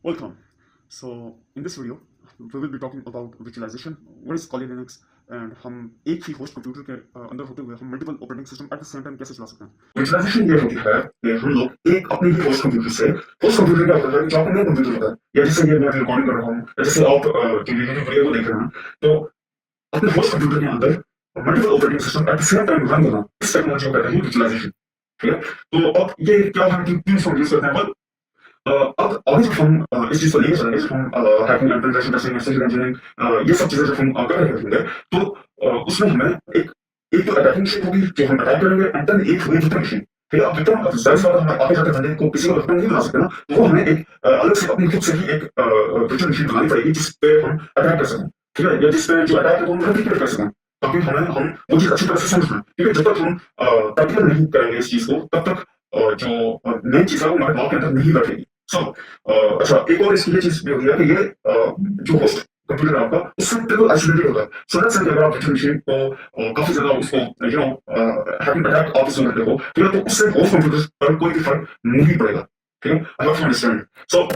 Welcome. So in this video, we will be talking about virtualization. What is Kali Linux? And हम एक ही host computer के अंदर होते हुए हम multiple operating system at the same time कैसे चला सकते हैं। वर्चुअलाइजेशन ये होती है कि हम लोग एक अपने ही होस्ट कंप्यूटर से होस्ट कंप्यूटर क्या होता है जो अपने कंप्यूटर होता है या जैसे ये मैं रिकॉर्डिंग कर रहा हूँ या जैसे आप जो वीडियो को देख रहे हैं तो अपने होस्ट कंप्यूटर के अंदर multiple operating system at the same time run करना इस टेक्नोलॉजी को कहते हैं वर्चुअलाइजेशन। ठीक है, तो अब ये क्या है कि तीन सौ यूज करते हैं। अब अभी जब हम इस चीज को लेके चलेंगे, जब हम hacking and penetration testing social engineering ये सब चीजें जब हम कर रहे होंगे तो उसमें हमें एक एक तो अटैकिंग मशीन होगी जो हम अटैक करेंगे एंड देन एक होगी विक्टिम मशीन। ठीक है, अब विक्टिम जाहिर सी बात है, हम आगे जाकर बंदे को किसी को विक्टिम नहीं बना सकते ना, तो वो हमें एक अलग से अपनी खुद से ही एक विक्टिम मशीन बनानी पड़ेगी जिसपे हम अटैक कर सकें। ठीक है, या जिसपे जो अटैक है वो हम रेप्लिकेट कर सकें ताकि हम वो चीज अच्छी तरह से समझ लें। ठीक है, जब तक हम प्रैक्टिकल नहीं करेंगे इस चीज को तब तक जो मेन चीज है वो हमारे दिमाग के अंदर नहीं बैठेगी। सो अच्छा, एक और इसकी ये चीज भी होती है कि ये जो होस्ट कंप्यूटर है आपका उससे बिल्कुल आइसोलेटेड होता है। सो लेट्स से अगर आप वर्चुअल मशीन को काफी ज्यादा उसको हैकिंग अटैक आप इसमें करते हो, ठीक है, तो उससे होस्ट कंप्यूटर पर कोई भी फर्क नहीं पड़ेगा। ठीक है, आई होप यू अंडरस्टैंड। सो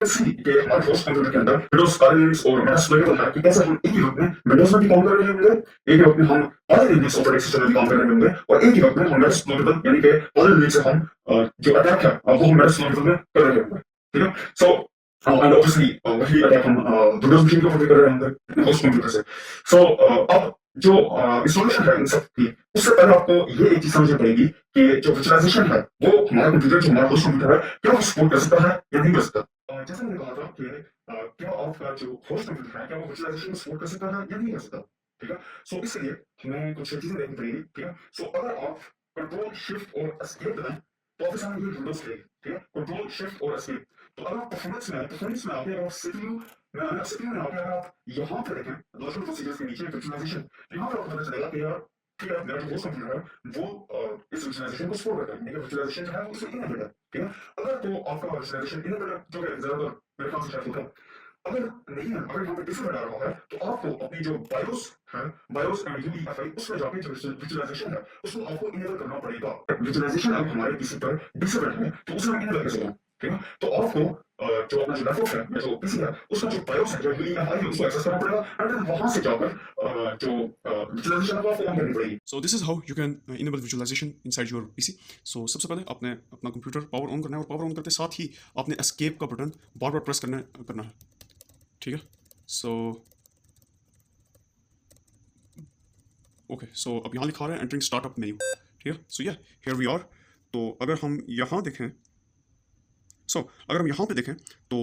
सी कि हमारे होस्ट कंप्यूटर के अंदर विंडोज कार्नेल्स और मेटा अवेलेबल है कि कैसे हम एक ही वक्त में विंडोज में भी काम कर रहे होंगे, एक ही वक्त में हम other लिनक्स ऑपरेटिंग सिस्टम में भी काम कर रहे होंगे और एक ही वक्त में हम मेटा यानी कि other लिनक्स से हम जो अटैक है वो हम मेटा में कर रहे होंगे। ठीक है, सो एंड ऑब्वियसली वही अटैक हम विंडोज मशीन के ऊपर भी कर रहे होंगे होस्ट कंप्यूटर से। सो अब जो इंस्टॉलेशन है इन सब की, उससे पहले आपको ये एक चीज समझनी पड़ेगी कि जो वर्चुअलाइजेशन है वो हमारा कंप्यूटर जो हमारा होस्ट कंप्यूटर है क्या वो सपोर्ट कर सकता है या नहीं कर सकता। जैसे मैंने कहा था कि क्या आपका जो होस्ट कंप्यूटर है क्या वो वर्चुअलाइजेशन को सपोर्ट कर सकता है या नहीं कर सकता। ठीक है, सो इसलिए हमें कुछ चीजें देखनी पड़ेगी। ठीक है, सो अगर आप कंट्रोल शिफ्ट और एस्केप दबाएं तो ऑफिस में ये विंडोज खुलेगी। ठीक है, कंट्रोल शिफ्ट और एस्केप। तो अगर आप परफॉर्मेंस में आके अगर सीपीयू में आके अगर आप यहाँ पे देखें लॉजिकल प्रोसीजर्स के नीचे वर्चुअलाइजेशन, यहाँ पे आपको पता चलेगा कि यार ठीक है, मेरा जो होस्ट कंप्यूटर है वो इस वर्चुअलाइजेशन को सपोर्ट करता है, मेरा वर्चुअलाइजेशन जो है वो उसमें इनेबल्ड है। ठीक है, अगर तो आपका वर्चुअलाइजेशन इनेबल्ड है जो कि ज्यादातर मेरे ख्याल से शायद होता है, अगर नहीं है, अगर यहाँ पे डिसेबल्ड आ रहा है तो आपको अपनी जो बायोस है, बायोस एंड यूईएफआई उसमें जाके जो विजुअलाइजेशन है उसको आपको इनेबल करना पड़ेगा। विजुअलाइजेशन अगर हमारे पीसी पर डिसेबल्ड है तो उसे हम इनेबल कैसे करें। ठीक है, तो आपको जो अपना जो लैपटॉप है या जो पीसी है उसका जो बायोस है, जो यूईएफआई है, उसको एक्सेस करना पड़ेगा एंड देन वहां से जाकर जो विजुअलाइजेशन है वो आपको ऑन करनी पड़ेगी। So this is how you can enable visualization inside your PC. So सबसे पहले आपने अपना कंप्यूटर पावर ऑन करना है और पावर ऑन करते साथ ही आपने एस्केप का बटन बार बार प्रेस करना है। ठीक है, सो ओके, सो अब यहाँ लिखा रहा है एंटरिंग स्टार्टअप मेन्यू। ठीक है, सो या हियर वी आर। तो अगर हम यहाँ देखें, अगर हम यहाँ पे देखें तो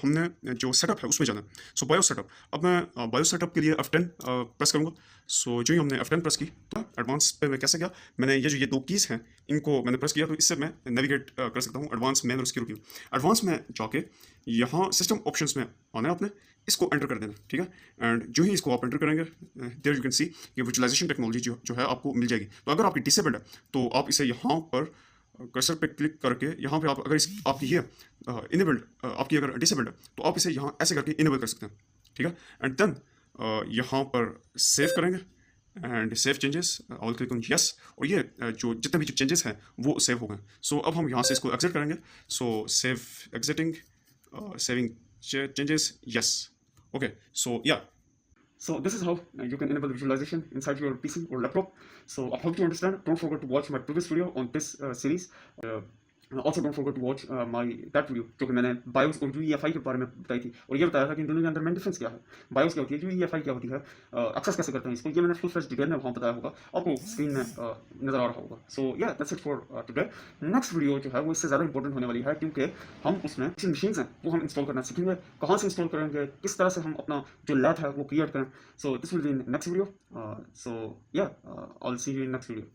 हमने जो सेटअप है उसमें जाना है। सो बायो सेटअप, अब मैं बायो सेटअप के लिए F10 प्रेस करूँगा। सो जो ही हमने F10 प्रेस की तो एडवांस पे मैं कैसे गया, मैंने ये दो कीज़ हैं इनको मैंने प्रेस किया तो इससे मैं नेविगेट कर सकता हूँ एडवांस मेन और उसकी रूटीन। एडवांस में जाके यहाँ सिस्टम ऑप्शंस में आना है, आपने इसको एंटर कर देना। ठीक है, एंड जो ही इसको आप एंटर करेंगे देयर यू कैन सी ये वर्चुअलाइजेशन टेक्नोलॉजी जो है आपको मिल जाएगी। तो अगर आपकी डिसेबल्ड है तो आप इसे यहाँ पर कर्सर पे क्लिक करके यहाँ पे आप अगर आपकी ये इनेबल्ड आपकी अगर डिसेबल्ड है तो आप इसे यहाँ ऐसे करके इनेबल कर सकते हैं। ठीक है, एंड देन यहाँ पर सेव करेंगे and save changes, I will click on yes, और ये जो जितने भी जो चेंजेस हैं वो सेव हो गए। सो अब हम यहाँ से इसको एग्जिट करेंगे। So save exiting, saving changes, yes. Okay, so yeah So this is how you can enable visualization inside your PC or laptop. So I hope you understand. Don't forget to watch my previous video on this series. Also don't forget to watch my that video जो कि मैंने BIOS और UEFI के बारे में बताई थी और ये बताया था कि इन दोनों के अंदर मेन डिफरेंस क्या है, BIOS क्या होती है, UEFI क्या होती है, एक्सेस कैसे करते हैं इसको, ये मैंने फुल फ्लेश डिटेल में वहाँ बताया होगा, आपको स्क्रीन में नजर आ रहा होगा। सो या that's it for today. Next video जो है वो इससे ज़्यादा इंपॉर्टेंट होने वाली है क्योंकि हम उसमें जिन मशीन्स हैं वो हम इंस्टॉल करना सीखेंगे, कहाँ से इंस्टॉल करेंगे, किस तरह से हम अपना जो लैब है वो क्रिएट करें। So this will be in next video. So yeah I will see you in next video.